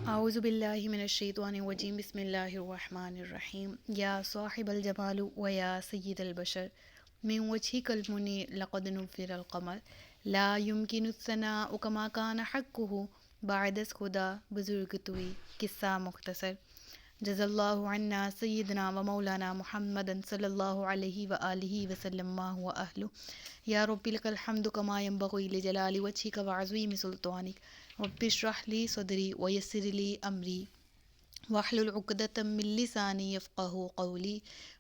اعوذ باللہ من الشیطان الرجیم بسم اللہ الرحمن الرحیم یا صاحب الجمال و یا سید البشر من وجهك المنی لقد نفر القمر لا يمكن الثناء كما كان حقه بعد از خدا بزرگ توئی قصہ مختصر جزا اللہ عنا سیدنا و مولانا محمد صلی اللہ علیہ وآلہ وسلم ما هو اہلہ یا رب لک الحمد کما ینبغی لجلال وجہک وعظیم سلطانک رب اشرح لی صدری ویسر لی امری واحلل عقدۃ من لسانی یفقہوا قولی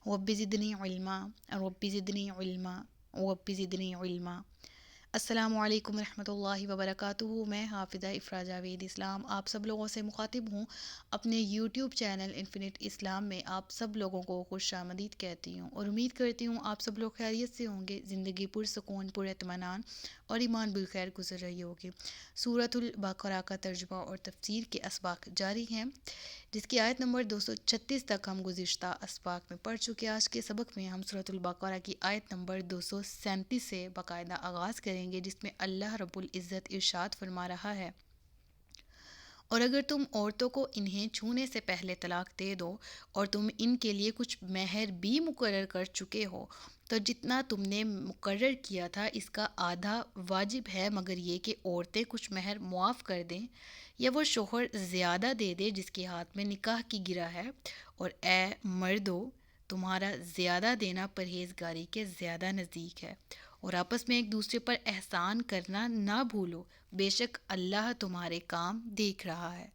رب زدنی علما رب زدنی علما رب زدنی علما۔ السلام علیکم ورحمۃ اللہ وبرکاتہ۔ میں حافظہ افرا جاوید اسلام آپ سب لوگوں سے مخاطب ہوں۔ اپنے یوٹیوب چینل انفینٹ اسلام میں آپ سب لوگوں کو خوش آمدید کہتی ہوں اور امید کرتی ہوں آپ سب لوگ خیریت سے ہوں گے، زندگی پرسکون پر اطمینان اور ایمان بالخیر گزر رہی ہوگی۔ سورۃ البقرہ کا ترجمہ اور تفسیر کے اسباق جاری ہیں، جس کی آیت نمبر 236 تک ہم گزشتہ اسباق میں پڑھ چکے۔ آج کے سبق میں ہم سورۃ البقرہ کی آیت نمبر 237 سے باقاعدہ آغاز کریں گے، جس میں اللہ رب العزت ارشاد فرما رہا ہے: اور اگر تم عورتوں کو انہیں چھونے سے پہلے طلاق دے دو اور تم ان کے لیے کچھ مہر بھی مقرر کر چکے ہو تو جتنا تم نے مقرر کیا تھا اس کا آدھا واجب ہے، مگر یہ کہ عورتیں کچھ مہر معاف کر دیں یا وہ شوہر زیادہ دے دے جس کے ہاتھ میں نکاح کی گرہ ہے، اور اے مردو تمہارا زیادہ دینا پرہیزگاری کے زیادہ نزدیک ہے، اور آپس میں ایک دوسرے پر احسان کرنا نہ بھولو، بے شک اللہ تمہارے کام دیکھ رہا ہے۔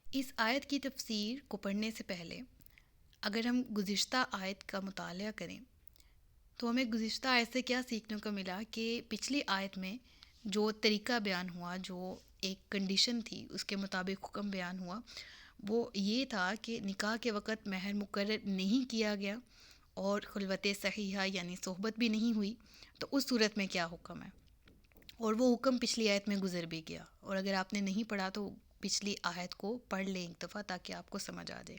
اس آیت کی تفسیر کو پڑھنے سے پہلے اگر ہم گزشتہ آیت کا مطالعہ کریں تو ہمیں گزشتہ آیت سے کیا سیکھنے کو ملا کہ پچھلی آیت میں جو طریقہ بیان ہوا، جو ایک کنڈیشن تھی اس کے مطابق حکم بیان ہوا، وہ یہ تھا کہ نکاح کے وقت مہر مقرر نہیں کیا گیا اور خلوت صحیحہ یعنی صحبت بھی نہیں ہوئی، تو اس صورت میں کیا حکم ہے، اور وہ حکم پچھلی آیت میں گزر بھی گیا۔ اور اگر آپ نے نہیں پڑھا تو پچھلی آیت کو پڑھ لیں ایک دفعہ تاکہ آپ کو سمجھ آ جائے۔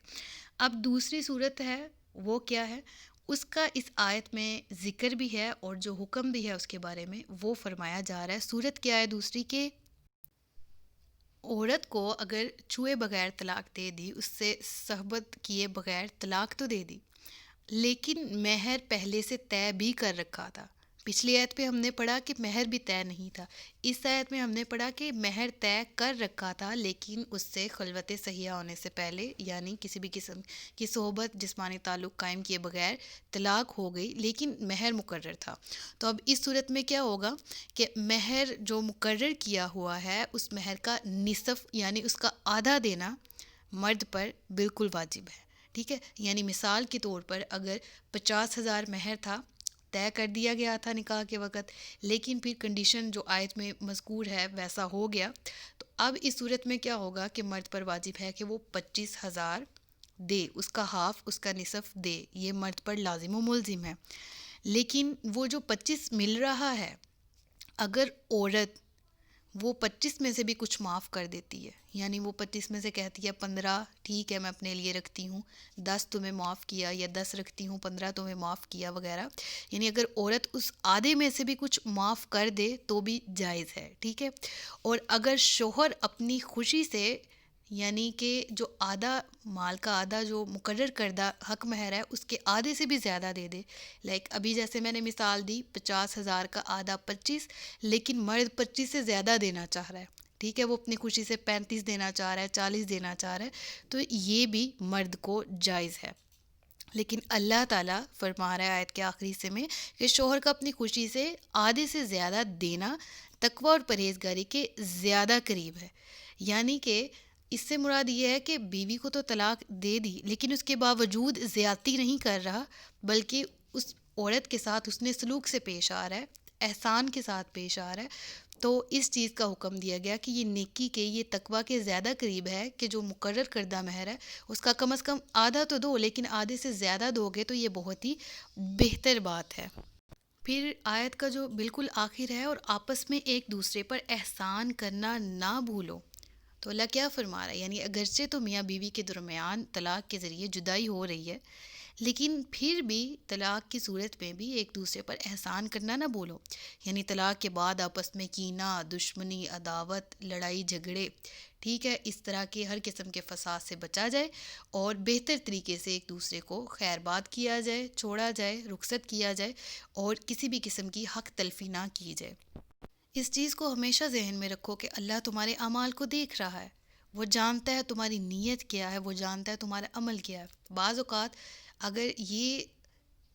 اب دوسری صورت ہے، وہ کیا ہے، اس کا اس آیت میں ذکر بھی ہے اور جو حکم بھی ہے اس کے بارے میں وہ فرمایا جا رہا ہے۔ صورت کیا ہے دوسری، کہ عورت کو اگر چھوئے بغیر طلاق دے دی، اس سے صحبت کیے بغیر طلاق تو دے دی، لیکن مہر پہلے سے طے بھی کر رکھا تھا۔ پچھلی آیت پہ ہم نے پڑھا کہ مہر بھی طے نہیں تھا، اس آیت میں ہم نے پڑھا کہ مہر طے کر رکھا تھا لیکن اس سے خلوت صحیحہ ہونے سے پہلے یعنی کسی بھی قسم کی صحبت جسمانی تعلق قائم کیے بغیر طلاق ہو گئی، لیکن مہر مقرر تھا۔ تو اب اس صورت میں کیا ہوگا کہ مہر جو مقرر کیا ہوا ہے اس مہر کا نصف یعنی اس کا آدھا دینا مرد پر بالکل واجب ہے، ٹھیک ہے۔ یعنی مثال کے طور پر اگر 50,000 مہر تھا، طے کر دیا گیا تھا نکاح کے وقت، لیکن پھر کنڈیشن جو آیت میں مذکور ہے ویسا ہو گیا، تو اب اس صورت میں کیا ہوگا کہ مرد پر واجب ہے کہ وہ 25,000 دے، اس کا ہاف، اس کا نصف دے، یہ مرد پر لازم و ملزم ہے۔ لیکن وہ جو 25 مل رہا ہے، اگر عورت وہ 25 میں سے بھی کچھ معاف کر دیتی ہے، یعنی وہ 25 میں سے کہتی ہے 15 ٹھیک ہے میں اپنے لیے رکھتی ہوں، 10 تمہیں معاف کیا، یا 10 رکھتی ہوں 15 تمہیں معاف کیا وغیرہ، یعنی اگر عورت اس آدھے میں سے بھی کچھ معاف کر دے تو بھی جائز ہے، ٹھیک ہے۔ اور اگر شوہر اپنی خوشی سے یعنی کہ جو آدھا مال کا آدھا جو مقرر کردہ حق مہر ہے اس کے آدھے سے بھی زیادہ دے دے، لائک ابھی جیسے میں نے مثال دی 50,000 کا آدھا 25، لیکن مرد 25 سے زیادہ دینا چاہ رہا ہے، ٹھیک ہے، وہ اپنی خوشی سے 35 دینا چاہ رہا ہے، 40 دینا چاہ رہا ہے، تو یہ بھی مرد کو جائز ہے۔ لیکن اللہ تعالیٰ فرما رہا ہے آیت کے آخری حصے میں کہ شوہر کا اپنی خوشی سے آدھے سے زیادہ دینا تقوی اور پرہیزگاری کے زیادہ قریب ہے، یعنی کہ اس سے مراد یہ ہے کہ بیوی کو تو طلاق دے دی لیکن اس کے باوجود زیادتی نہیں کر رہا، بلکہ اس عورت کے ساتھ اس نے سلوک سے پیش آ رہا ہے، احسان کے ساتھ پیش آ رہا ہے۔ تو اس چیز کا حکم دیا گیا کہ یہ نیکی کے، یہ تقوی کے زیادہ قریب ہے کہ جو مقرر کردہ مہر ہے اس کا کم از کم آدھا تو دو، لیکن آدھے سے زیادہ دو گے تو یہ بہت ہی بہتر بات ہے۔ پھر آیت کا جو بالکل آخر ہے، اور آپس میں ایک دوسرے پر احسان کرنا نہ بھولو، تو اللہ کیا فرما رہا ہے، یعنی اگرچہ تو میاں بیوی کے درمیان طلاق کے ذریعے جدائی ہو رہی ہے، لیکن پھر بھی طلاق کی صورت میں بھی ایک دوسرے پر احسان کرنا نہ بھولو، یعنی طلاق کے بعد آپس میں کینہ، دشمنی، عداوت، لڑائی جھگڑے ٹھیک ہے، اس طرح کے ہر قسم کے فساد سے بچا جائے اور بہتر طریقے سے ایک دوسرے کو خیر بات کیا جائے، چھوڑا جائے، رخصت کیا جائے اور کسی بھی قسم کی حق تلفی نہ کی جائے۔ اس چیز کو ہمیشہ ذہن میں رکھو کہ اللہ تمہارے اعمال کو دیکھ رہا ہے، وہ جانتا ہے تمہاری نیت کیا ہے، وہ جانتا ہے تمہارا عمل کیا ہے۔ بعض اوقات اگر یہ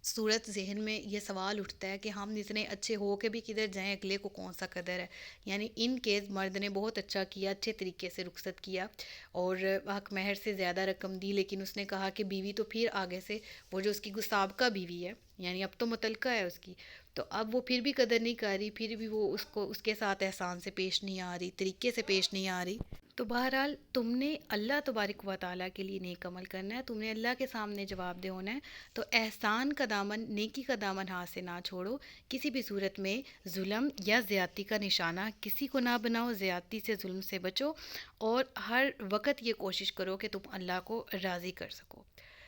صورت ذہن میں یہ سوال اٹھتا ہے کہ ہم اتنے اچھے ہو کے بھی کدھر جائیں، اگلے کو کون سا قدر ہے، یعنی ان کیس مرد نے بہت اچھا کیا، اچھے طریقے سے رخصت کیا اور حق مہر سے زیادہ رقم دی، لیکن اس نے کہا کہ بیوی تو پھر آگے سے وہ جو اس کی سابقہ بیوی ہے، یعنی اب تو متعلقہ ہے اس کی، تو اب وہ پھر بھی قدر نہیں کر رہی، پھر بھی وہ اس کو اس کے ساتھ احسان سے پیش نہیں آ رہی، طریقے سے پیش نہیں آ رہی، تو بہرحال تم نے اللہ تبارک و تعالیٰ کے لیے نیک عمل کرنا ہے، تم نے اللہ کے سامنے جواب دہ ہونا ہے، تو احسان کا دامن، نیکی کا دامن ہاتھ سے نہ چھوڑو، کسی بھی صورت میں ظلم یا زیادتی کا نشانہ کسی کو نہ بناؤ، زیادتی سے، ظلم سے بچو اور ہر وقت یہ کوشش کرو کہ تم اللہ کو راضی کر سکو۔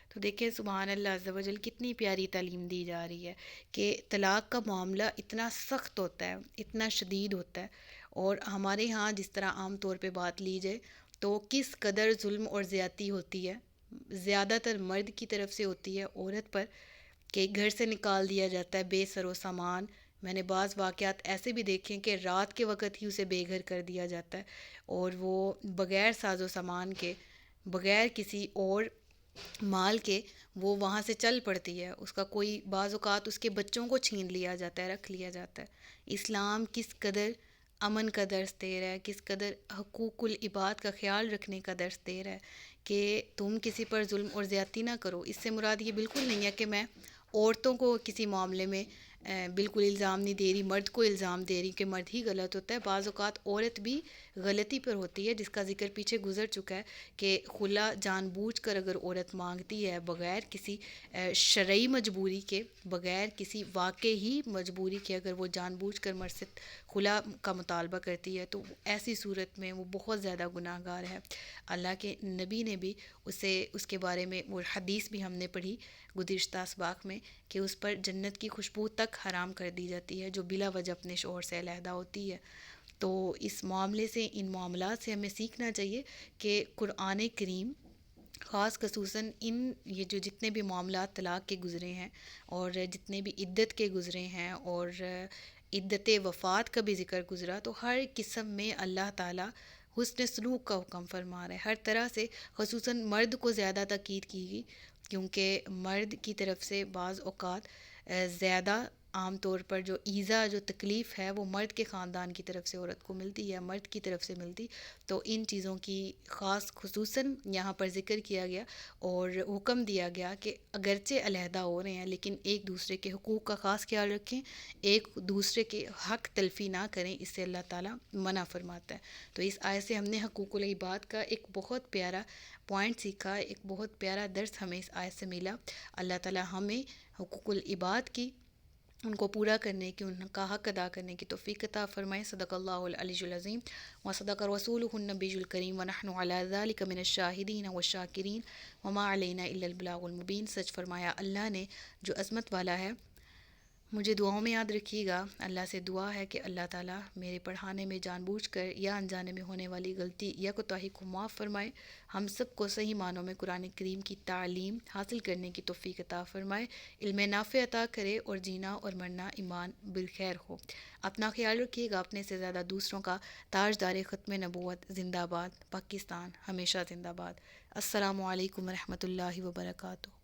تو دیکھیں سبحان اللہ عز و جل کتنی پیاری تعلیم دی جا رہی ہے کہ طلاق کا معاملہ اتنا سخت ہوتا ہے، اتنا شدید ہوتا ہے، اور ہمارے ہاں جس طرح عام طور پہ بات لی جائے تو کس قدر ظلم اور زیادتی ہوتی ہے، زیادہ تر مرد کی طرف سے ہوتی ہے عورت پر، کہ گھر سے نکال دیا جاتا ہے بے سر و سامان۔ میں نے بعض واقعات ایسے بھی دیکھے کہ رات کے وقت ہی اسے بے گھر کر دیا جاتا ہے اور وہ بغیر ساز و سامان کے، بغیر کسی اور مال کے وہ وہاں سے چل پڑتی ہے، اس کا کوئی، بعض اوقات اس کے بچوں کو چھین لیا جاتا ہے، رکھ لیا جاتا ہے۔ اسلام کس قدر امن کا درس دے رہا ہے، کس قدر حقوق العباد کا خیال رکھنے کا درس دے رہا ہے کہ تم کسی پر ظلم اور زیادتی نہ کرو۔ اس سے مراد یہ بالکل نہیں ہے کہ میں عورتوں کو کسی معاملے میں بالکل الزام نہیں دے رہی، مرد کو الزام دے رہی کہ مرد ہی غلط ہوتا ہے، بعض اوقات عورت بھی غلطی پر ہوتی ہے، جس کا ذکر پیچھے گزر چکا ہے کہ خلا جان بوجھ کر اگر عورت مانگتی ہے بغیر کسی شرعی مجبوری کے، بغیر کسی واقعی مجبوری کے، اگر وہ جان بوجھ کر مرد سے خلا کا مطالبہ کرتی ہے تو ایسی صورت میں وہ بہت زیادہ گناہ گار ہے۔ اللہ کے نبی نے بھی اسے، اس کے بارے میں وہ حدیث بھی ہم نے پڑھی گزشتہ اسباق میں کہ اس پر جنت کی خوشبو تک حرام کر دی جاتی ہے جو بلا وجہ اپنے شوہر سے علیحدہ ہوتی ہے۔ تو اس معاملے سے، ان معاملات سے ہمیں سیکھنا چاہیے کہ قرآن کریم خاص خصوصاً یہ جو جتنے بھی معاملات طلاق کے گزرے ہیں اور جتنے بھی عدت کے گزرے ہیں اور عدت وفات کا بھی ذکر گزرا، تو ہر قسم میں اللہ تعالیٰ حسن سلوک کا حکم فرما رہا ہے، ہر طرح سے، خصوصاً مرد کو زیادہ تاکید کی گئی کیونکہ مرد کی طرف سے بعض اوقات زیادہ عام طور پر جو ایذا، جو تکلیف ہے وہ مرد کے خاندان کی طرف سے عورت کو ملتی ہے، مرد کی طرف سے ملتی، تو ان چیزوں کی خاص خصوصاً یہاں پر ذکر کیا گیا اور حکم دیا گیا کہ اگرچہ علیحدہ ہو رہے ہیں لیکن ایک دوسرے کے حقوق کا خاص خیال رکھیں، ایک دوسرے کے حق تلفی نہ کریں، اس سے اللہ تعالیٰ منع فرماتا ہے۔ تو اس آیت سے ہم نے حقوق العباد کا ایک بہت پیارا پوائنٹ سیکھا، ایک بہت پیارا درس ہمیں اس آیت سے ملا۔ اللہ تعالیٰ ہمیں حقوق العباد کی، ان کو پورا کرنے کی، ان کا حق ادا کرنے کی توفیق عطا فرمائے۔ صدق اللہ العلی العظیم و صدق رسولہ النبی الکریم ونحن علی ذلک من الشاہدین والشاکرین وما علینا الا البلاغ المبین۔ سچ فرمایا اللہ نے جو عظمت والا ہے۔ مجھے دعاؤں میں یاد رکھیے گا، اللہ سے دعا ہے کہ اللہ تعالیٰ میرے پڑھانے میں جان بوجھ کر یا انجانے میں ہونے والی غلطی یا کوتاہی کو معاف فرمائے، ہم سب کو صحیح معنوں میں قرآن کریم کی تعلیم حاصل کرنے کی توفیق عطا فرمائے، علم نافع عطا کرے اور جینا اور مرنا ایمان بالخیر ہو۔ اپنا خیال رکھیے گا، اپنے سے زیادہ دوسروں کا تاجدار ختم نبوت زندہ باد، پاکستان ہمیشہ زندہ باد۔ السلام علیکم ورحمۃ اللہ وبرکاتہ۔